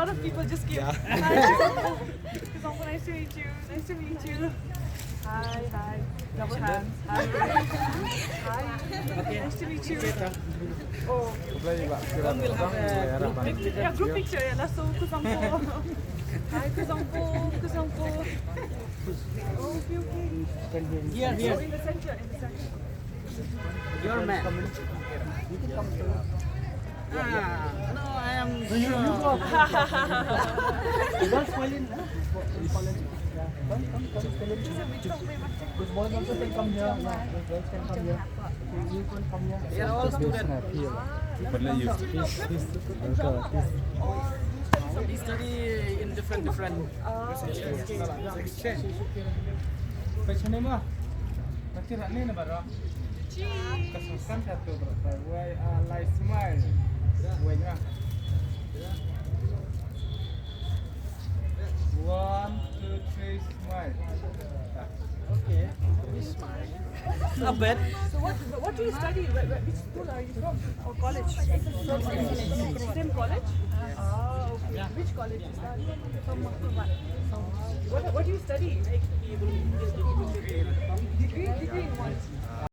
lot of people just came. Yeah. Hi. Kuzampo, nice to meet you. Nice to meet you. Hi, hi. Double hands. Hi. Hi. Nice to meet you. Oh, One will have a group pic with yeah, group picture. Yeah, that's so Kuzampo. Hi, Kuzampo. Kuzampo. Oh, okay, okay. Here, Oh, here. in the center, in the center. Your man. No, I am sure. Don't fall in, huh? Fall in. Yeah. This boy also can come here. Yeah, the girls can come here. You can come here. They are all students. We study in different Exchange. What's your name? What's your name, bro? Kasihkan satu, bro. Why like smile? Why ya? 1, 2, 3, smile. Okay. A bit. So what do you study? Which school are you from? Or college? Same college? Ah, okay. Which college is that? From what? What do you study? Degree? Degree in what?